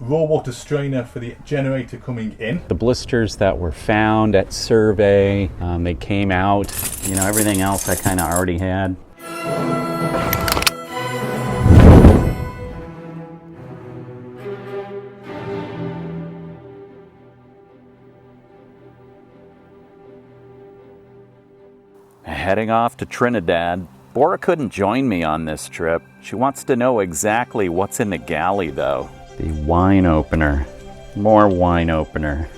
raw water strainer for the generator coming in. The blisters that were found at survey, they came out. You know, everything else I kind of already had. Heading off to Trinidad. Bora couldn't join me on this trip. She wants to know exactly what's in the galley though. The wine opener. More wine opener.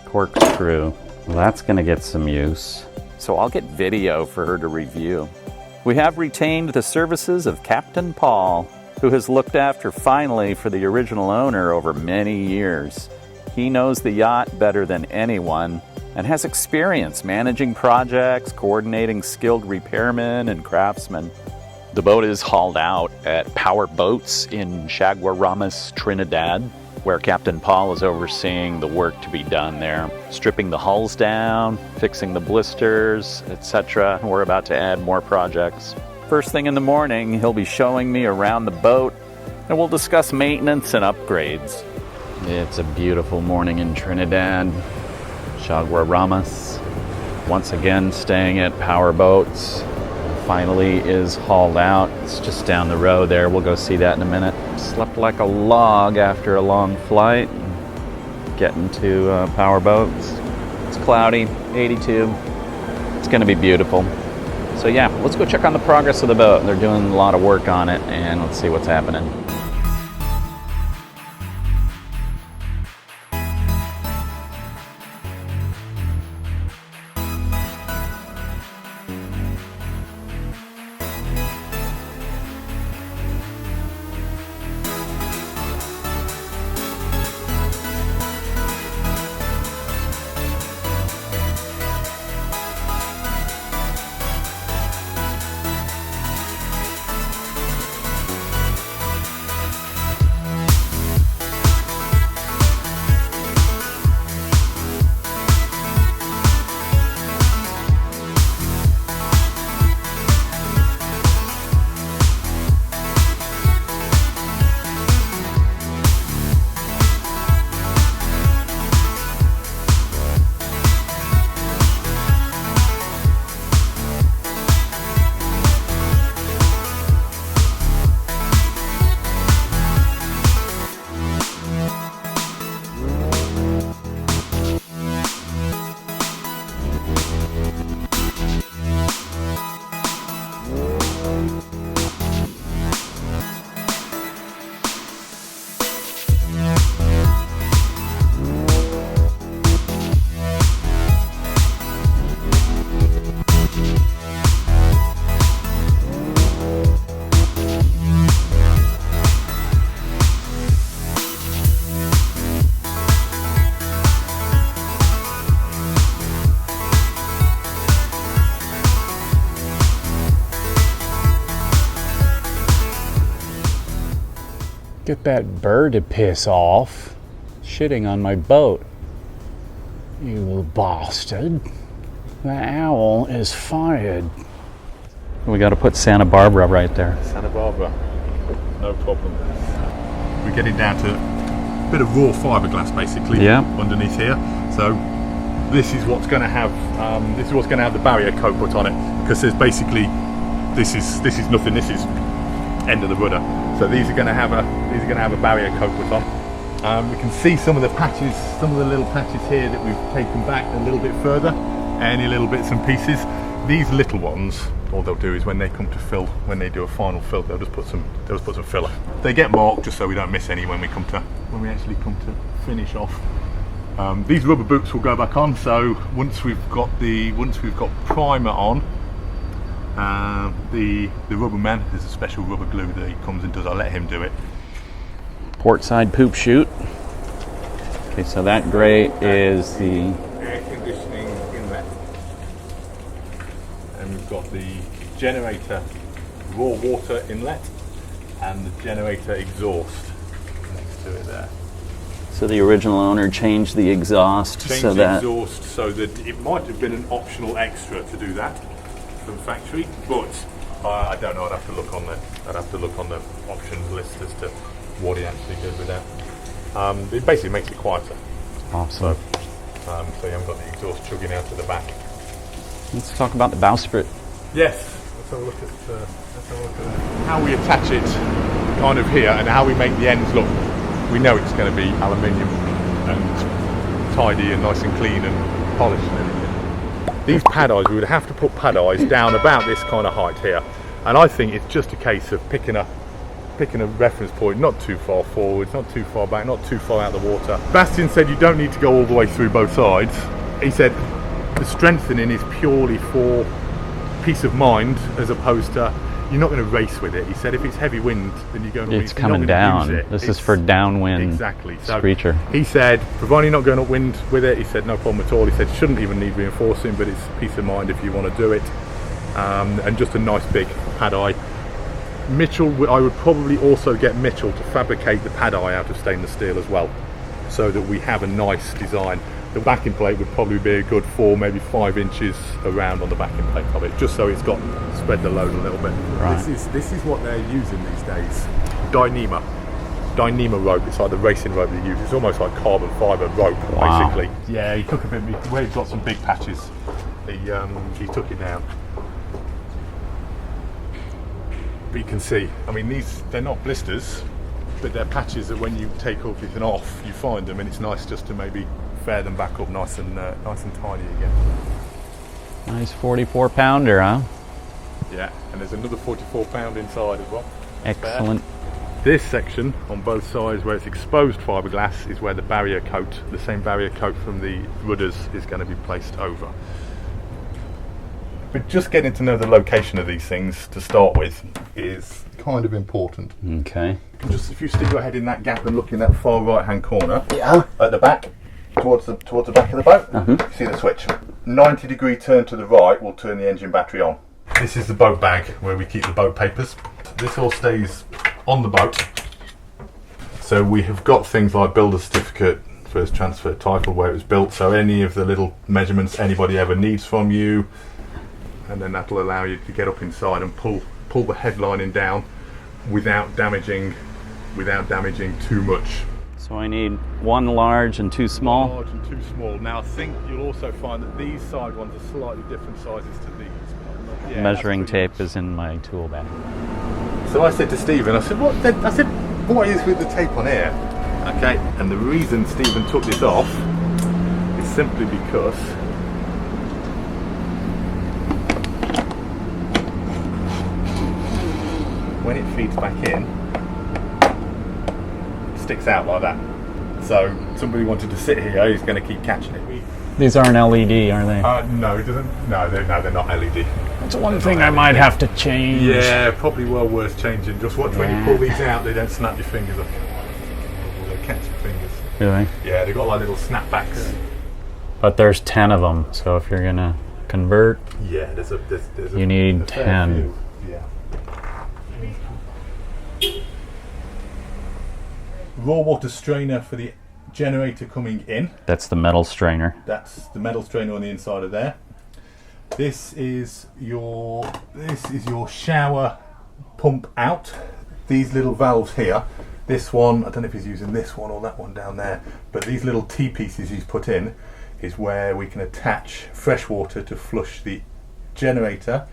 Corkscrew. Well, that's gonna get some use. So I'll get video for her to review. We have retained the services of Captain Paul, who has looked after finally for the original owner over many years. He knows the yacht better than anyone and has experience managing projects, coordinating skilled repairmen and craftsmen. The boat is hauled out at Power Boats in Chaguaramas, Trinidad, where Captain Paul is overseeing the work to be done there, stripping the hulls down, fixing the blisters, etc. We're about to add more projects. First thing in the morning, he'll be showing me around the boat, and we'll discuss maintenance and upgrades. It's a beautiful morning in Trinidad. Chaguaramas, once again staying at Power Boats. Finally is hauled out. It's just down the road there. We'll go see that in a minute. Slept like a log after a long flight. Getting to Power Boats. It's cloudy, 82. It's gonna be beautiful. So yeah, let's go check on the progress of the boat. They're doing a lot of work on it, and let's see what's happening. Get that bird to piss off. Shitting on my boat. You little bastard. The owl is fired. We got to put Santa Barbara right there. Santa Barbara, no problem. We're getting down to a bit of raw fiberglass basically underneath here. So this is what's going to have the barrier coat put on it, because there's basically this is nothing. This is end of the rudder. So these are going to have a barrier coat put on. We can see some of the patches, some of the little patches here that we've taken back a little bit further. Any little bits and pieces. These little ones, all they'll do is when they come to fill, when they do a final fill, they'll just put some filler. They get marked just so we don't miss any when we actually come to finish off. These rubber boots will go back on. So once we've got primer on, the rubber man, there's a special rubber glue that he comes and does. I'll let him do it. Port side poop chute. Okay, so that grate is the air conditioning inlet, and we've got the generator raw water inlet and the generator exhaust next to it there. So the original owner changed the exhaust so that it might have been an optional extra to do that from factory, but I don't know. I'd have to look on the options list as to what he actually did with that. It basically makes it quieter. Awesome. So you haven't got the exhaust chugging out to the back. Let's talk about the bowsprit. Yes, let's have a look at how we attach it kind of here and how we make the ends look. We know it's going to be aluminium and tidy and nice and clean and polished and everything. These pad eyes, we would have to put pad eyes down about this kind of height here. And I think it's just a case of picking a reference point, not too far forwards, not too far back, not too far out of the water. Bastian said you don't need to go all the way through both sides. He said the strengthening is purely for peace of mind, as opposed to you're not going to race with it. He said if it's heavy wind, then you're going to it's coming down. This is for downwind. Exactly. So Screecher. He said, provided you're not going upwind with it, he said no problem at all. He said shouldn't even need reinforcing, but it's peace of mind if you want to do it. And just a nice big pad eye. Mitchell, I would probably also get Mitchell to fabricate the pad eye out of stainless steel as well, so that we have a nice design. The backing plate would probably be a good 4, maybe 5 inches around on the backing plate of it, just so it's got spread the load a little bit. Right. This is what they're using these days. Dyneema rope. It's like the racing rope they use. It's almost like carbon fibre rope, basically. Yeah, he took a bit. Where he's got some big patches, he took it down. But you can see, I mean, they're not blisters, but they're patches that when you take everything off, you find them, and it's nice just to maybe fair them back up nice and tidy again. Nice 44-pounder, huh? Yeah, and there's another 44-pound inside as well. Excellent. This section on both sides where it's exposed fiberglass is where the barrier coat, the same barrier coat from the rudders, is going to be placed over. But just getting to know the location of these things to start with is kind of important. Okay. Just if you stick your head in that gap and look in that far right hand corner, Yeah. at the back, towards the back of the boat, you see the switch. 90-degree turn to the right will turn the engine battery on. This is the boat bag where we keep the boat papers. This all stays on the boat. So we have got things like builder certificate, first transfer title, where it was built, so any of the little measurements anybody ever needs from you, and then that'll allow you to get up inside and pull the headlining down without damaging too much. So I need 1 large and 2 small. Large and 2 small. Now I think you'll also find that these side ones are slightly different sizes to these. Yeah, Measuring tape is in my tool bag. So I said to Stephen, what is with the tape on here? Okay, and the reason Stephen took this off is simply because when it feeds back in, it sticks out like that. So somebody wanted to sit here, he's going to keep catching it. These aren't LED, are they? No, it doesn't. No, they're not LED. That's one thing I might have to change. Yeah, probably well worth changing. Just watch when you pull these out, they don't snap your fingers off. Or they catch your fingers. Really? Yeah, they've got like little snapbacks. But there's 10 of them, so if you're gonna convert, yeah, there's you need 10. Yeah. Raw water strainer for the generator coming in. That's the metal strainer. That's the metal strainer on the inside of there. This is your shower pump out. These little valves here. This one, I don't know if he's using this one or that one down there, but these little T-pieces he's put in is where we can attach fresh water to flush the generator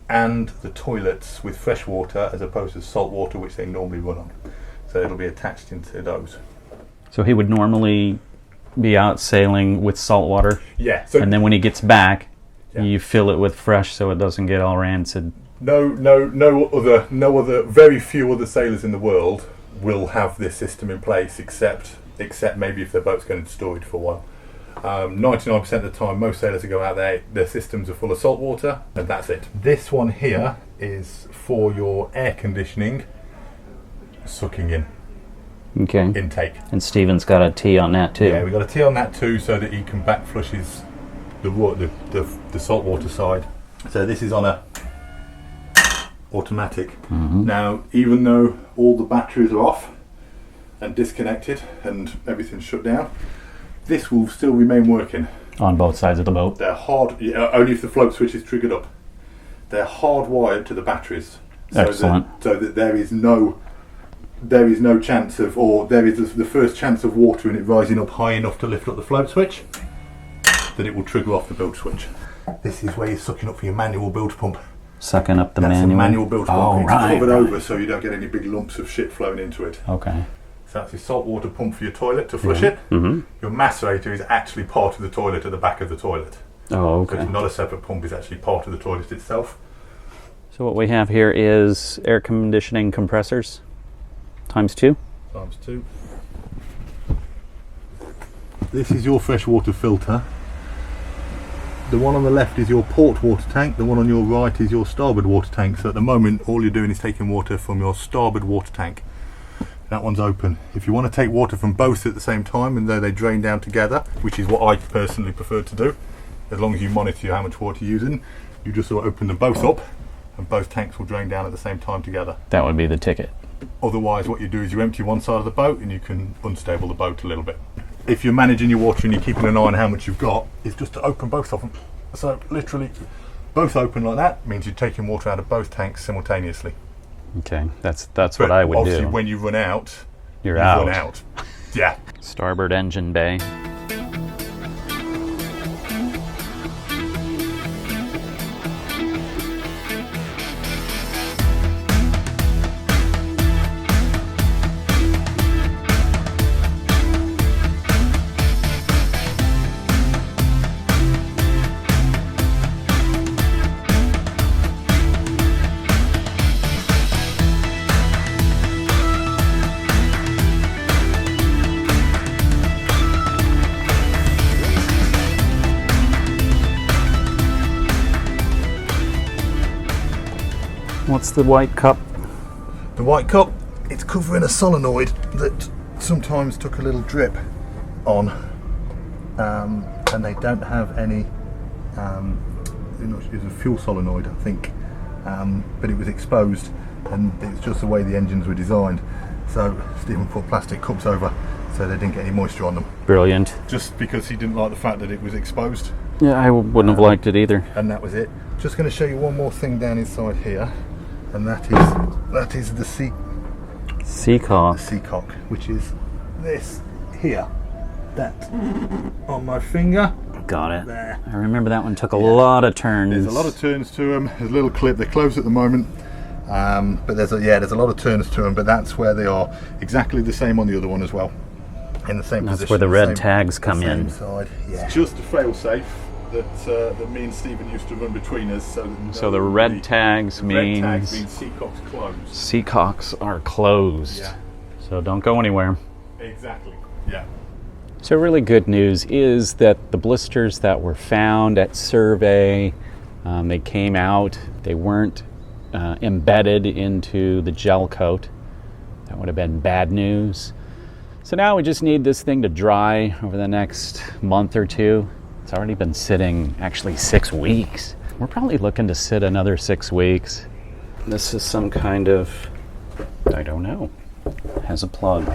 and the toilets with fresh water as opposed to salt water, which they normally run on. So it'll be attached into those. So he would normally be out sailing with salt water. Yeah. So and then when he gets back, you fill it with fresh so it doesn't get all rancid. No other, very few other sailors in the world will have this system in place, except maybe if their boat's going to storage for a while. 99% of the time, most sailors who go out there, their systems are full of salt water, and that's it. This one here is for your air conditioning sucking in. Okay. Intake. And Stephen's got a T on that too. Yeah, we've got a T on that too, so that he can back flush the salt water side. So this is on a automatic. Now, even though all the batteries are off and disconnected and everything's shut down, this will still remain working. On both sides of the boat? They're hard, only if the float switch is triggered up. They're hardwired to the batteries. Excellent. So that there is no there is no chance of, or there is the first chance of water in it rising up high enough to lift up the float switch, that it will trigger off the bilge switch. This is where you're sucking up for your manual bilge pump. Sucking up the That's manual? a manual bilge pump. Oh, it's right, covered right. over so you don't get any big lumps of shit flowing into it. Okay. So that's your saltwater pump for your toilet to flush it. Mm-hmm. Your macerator is actually part of the toilet at the back of the toilet. Oh, okay. So it's not a separate pump, it's actually part of the toilet itself. So what we have here is air conditioning compressors, ×2. ×2. This is your freshwater filter. The one on the left is your port water tank, the one on your right is your starboard water tank. So at the moment all you're doing is taking water from your starboard water tank. That one's open. If you want to take water from both at the same time and though they drain down together, which is what I personally prefer to do, as long as you monitor how much water you're using, you just sort of open them both up and both tanks will drain down at the same time together. That would be the ticket. Otherwise what you do is you empty one side of the boat and you can unstable the boat a little bit. If you're managing your water and you're keeping an eye on how much you've got, it's just to open both of them. So literally both open like that means you're taking water out of both tanks simultaneously. Okay, that's what I would obviously do. When you run out, You're out. Run out. Yeah. Starboard engine bay. What's the white cup? The white cup, it's covering a solenoid that sometimes took a little drip on, and they don't have any, it's a fuel solenoid I think, but it was exposed and it's just the way the engines were designed. So Stephen put plastic cups over so they didn't get any moisture on them. Brilliant. Just because he didn't like the fact that it was exposed. Yeah, I wouldn't have liked it either. And that was it. Just going to show you one more thing down inside here, and that is the Seacock. seacock, which is this here. That on my finger. Got it. There. I remember that one took a lot of turns. There's a lot of turns to them. There's a little clip. They're closed at the moment, but there's a lot of turns to them. But that's where they are. Exactly the same on the other one as well. In the same position. That's where the red tags come in. Side. Yeah. It's just a fail-safe that me and Stephen used to run between us. So the red tags means red tags mean seacock's closed. Seacocks are closed. Yeah. So don't go anywhere. Exactly. Yeah. So really good news is that the blisters that were found at survey, they came out. They weren't embedded into the gel coat. That would have been bad news. So now we just need this thing to dry over the next month or two. It's already been sitting actually 6 weeks. We're probably looking to sit another 6 weeks. This is some kind of, I don't know, has a plug.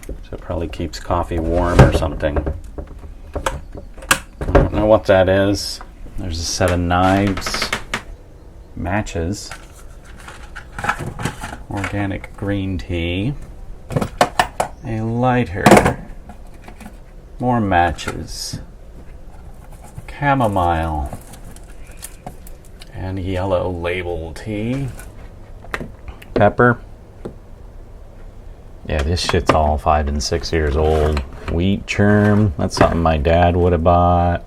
So it probably keeps coffee warm or something. I don't know what that is. There's a set of knives, matches, organic green tea, a lighter, more matches, chamomile, and yellow label tea, pepper. Yeah, this shit's all 5 and 6 years old. Wheat germ, that's something my dad would have bought.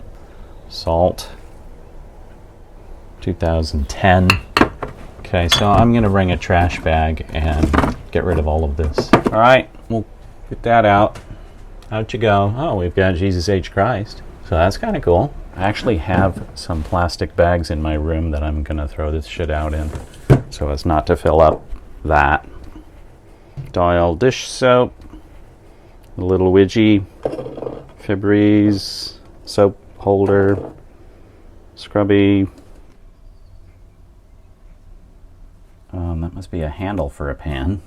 Salt, 2010. Okay, so I'm gonna bring a trash bag and get rid of all of this. All right, we'll get that out. Out you go. Oh, we've got Jesus H. Christ. So that's kind of cool. I actually have some plastic bags in my room that I'm gonna throw this shit out in, so as not to fill up that. Dial dish soap, a little widgie, Febreze soap holder, scrubby. That must be a handle for a pan.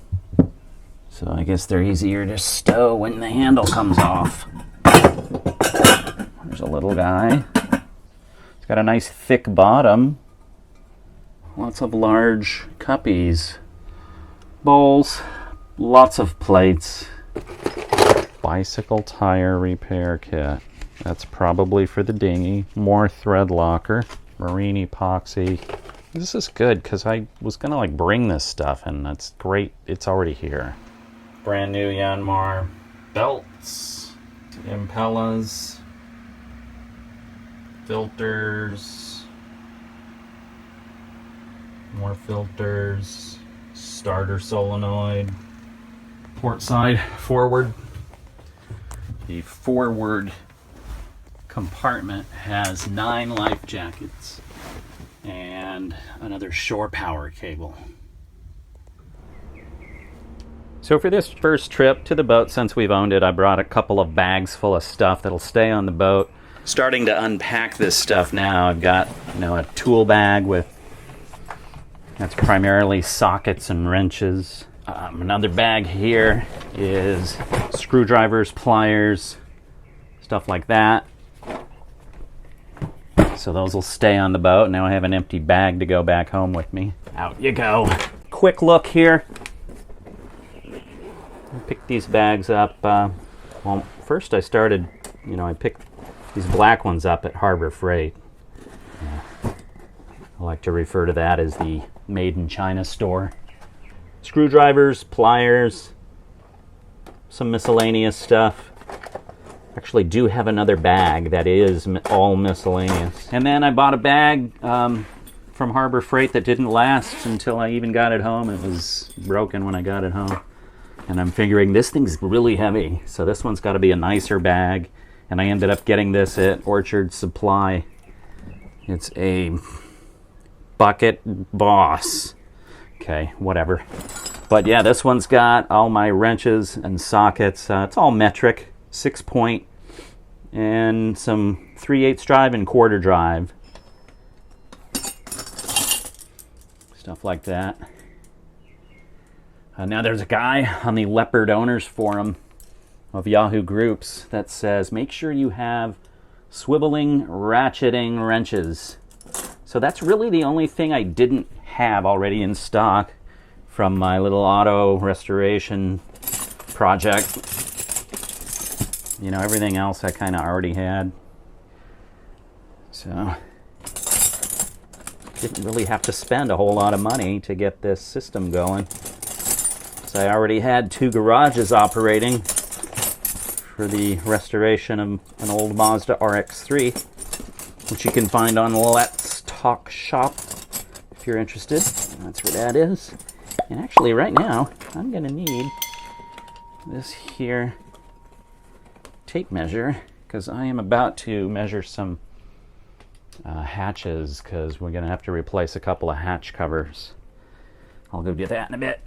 So I guess they're easier to stow when the handle comes off. There's a little guy. It's got a nice thick bottom. Lots of large cuppies. Bowls. Lots of plates. Bicycle tire repair kit. That's probably for the dinghy. More thread locker. Marine epoxy. This is good because I was gonna like bring this stuff, and that's great. It's already here. Brand new Yanmar belts, impellas, filters, more filters, starter solenoid, port side, forward. The forward compartment has 9 life jackets and another shore power cable. So for this first trip to the boat, since we've owned it, I brought a couple of bags full of stuff that'll stay on the boat. Starting to unpack this stuff now. I've got, a tool bag that's primarily sockets and wrenches. Another bag here is screwdrivers, pliers, stuff like that. So those will stay on the boat. Now I have an empty bag to go back home with me. Out you go. Quick look here. I picked these bags up. Well, first I started, I picked these black ones up at Harbor Freight. I like to refer to that as the Made in China store. Screwdrivers, pliers, some miscellaneous stuff. Actually do have another bag that is all miscellaneous. And then I bought a bag from Harbor Freight that didn't last until I even got it home. It was broken when I got it home. And I'm figuring this thing's really heavy, so this one's got to be a nicer bag. And I ended up getting this at Orchard Supply. It's a Bucket Boss. Okay, whatever. But yeah, this one's got all my wrenches and sockets. It's all metric, 6-point, and some 3/8 drive and quarter drive. Stuff like that. Now there's a guy on the Leopard Owners Forum of Yahoo Groups that says, make sure you have swiveling, ratcheting wrenches. So that's really the only thing I didn't have already in stock from my little auto restoration project. Everything else I kind of already had. So didn't really have to spend a whole lot of money to get this system going. So I already had 2 garages operating for the restoration of an old Mazda RX-3, which you can find on Let's Talk Shop if you're interested. That's where that is. And actually right now, I'm going to need this here tape measure because I am about to measure some hatches because we're going to have to replace a couple of hatch covers. I'll go do that in a bit.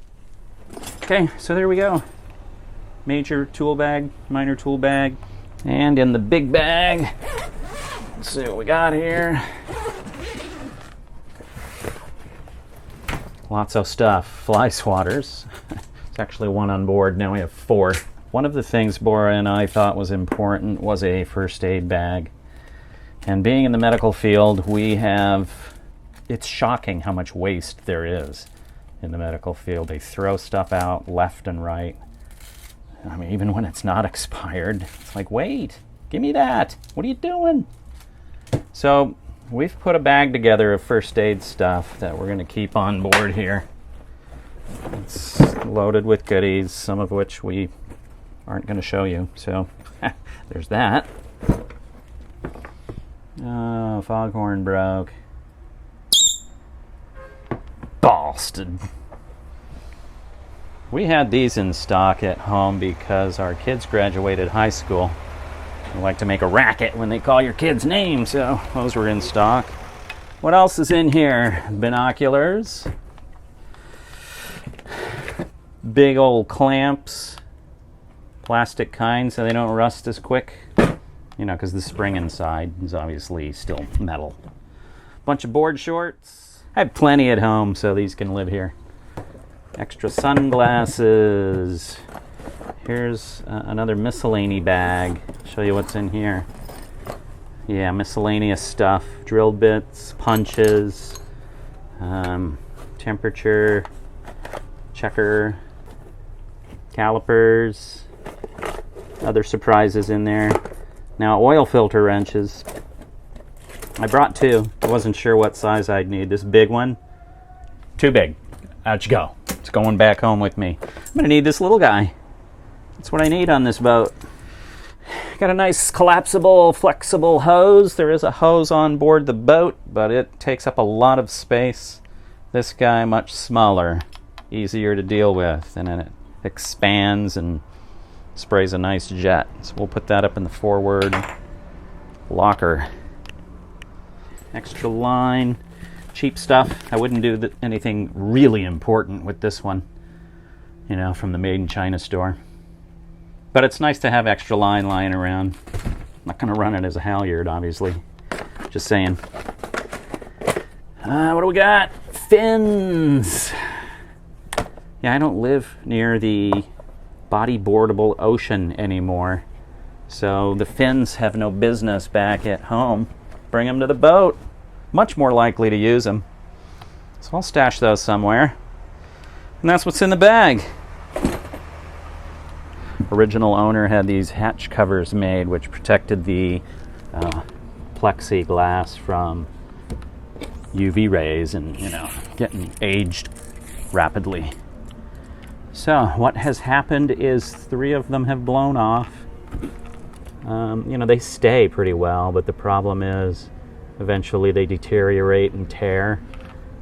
Okay, so there we go. Major tool bag, minor tool bag, and in the big bag, let's see what we got here. Lots of stuff. Fly swatters. There's actually one on board. Now we have 4. One of the things Bora and I thought was important was a first aid bag. And being in the medical field, it's shocking how much waste there is in the medical field. They throw stuff out left and right. I mean, even when it's not expired, it's like, wait, give me that. What are you doing? So we've put a bag together of first aid stuff that we're going to keep on board here. It's loaded with goodies, some of which we aren't going to show you. So there's that. Oh, foghorn broke. Boston. We had these in stock at home because our kids graduated high school. You like to make a racket when they call your kid's name, so those were in stock. What else is in here? Binoculars. Big old clamps. Plastic kind so they don't rust as quick. Because the spring inside is obviously still metal. Bunch of board shorts. I have plenty at home, so these can live here. Extra sunglasses. Here's another miscellany bag. Show you what's in here. Yeah, miscellaneous stuff. Drill bits, punches, temperature checker, calipers, other surprises in there. Now, oil filter wrenches. I brought two. I wasn't sure what size I'd need. This big one, too big. Out you go. It's going back home with me. I'm gonna need this little guy. That's what I need on this boat. Got a nice collapsible, flexible hose. There is a hose on board the boat, but it takes up a lot of space. This guy, much smaller, easier to deal with, and then it expands and sprays a nice jet. So we'll put that up in the forward locker. Extra line, cheap stuff. I wouldn't do anything really important with this one, you know, from the Made in China store. But it's nice to have extra line lying around. I'm not going to run it as a halyard, obviously. Just saying. What do we got? Fins. Yeah, I don't live near the bodyboardable ocean anymore. So the fins have no business back at home. Bring them to the boat. Much more likely to use them. So I'll stash those somewhere. And that's what's in the bag. Original owner had these hatch covers made which protected the plexiglass from UV rays and, you know, getting aged rapidly. So what has happened is 3 of them have blown off. You know, they stay pretty well, but the problem is eventually they deteriorate and tear,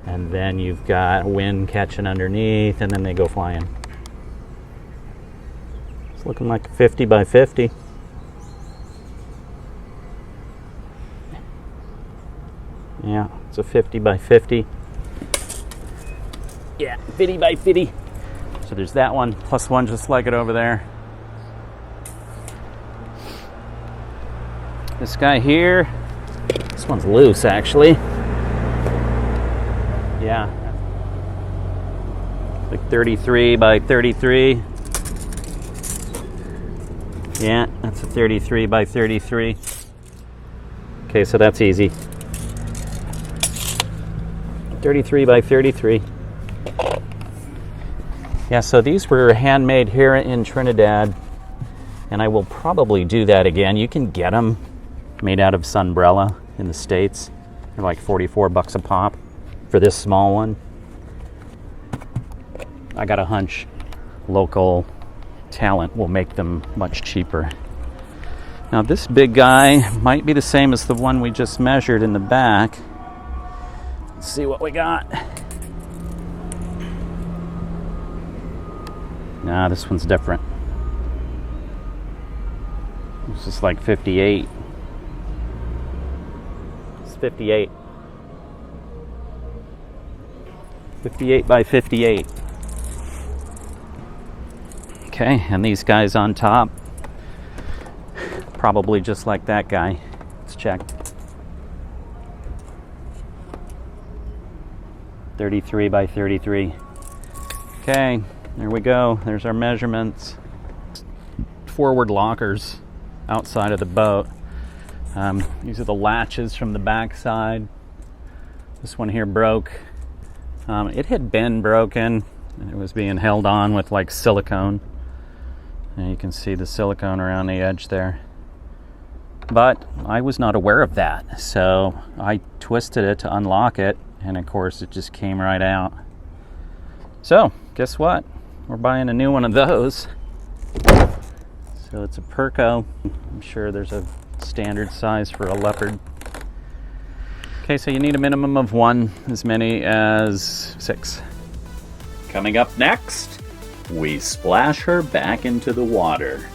and then you've got wind catching underneath, and then they go flying. It's looking like a 50 by 50. Yeah, it's a 50 by 50. Yeah, 50 by 50. So there's that one, plus one just like it over there. This guy here, this one's loose actually. Yeah, like 33 by 33. Yeah, that's a 33 by 33. Okay, so that's easy. 33 by 33. Yeah, so these were handmade here in Trinidad, and I will probably do that again. You can get them made out of sunbrella in the States. They're like 44 bucks a pop for this small one. I got a hunch local talent will make them much cheaper. Now this big guy might be the same as the one we just measured in the back. Let's see what we got. Nah, this one's different. This is like 58. It's 58. 58 by 58. Okay, and these guys on top, probably just like that guy. Let's check. 33 by 33. Okay, there we go. There's our measurements. Forward lockers outside of the boat. These are the latches from the back side. This one here broke. It had been broken, and it was being held on with like silicone. And you can see the silicone around the edge there. But I was not aware of that, so I twisted it to unlock it, and of course it just came right out. So, guess what? We're buying a new one of those. So it's a Perco. I'm sure there's a standard size for a Leopard. Okay, so you need a minimum of 1, as many as 6. Coming up next, we splash her back into the water.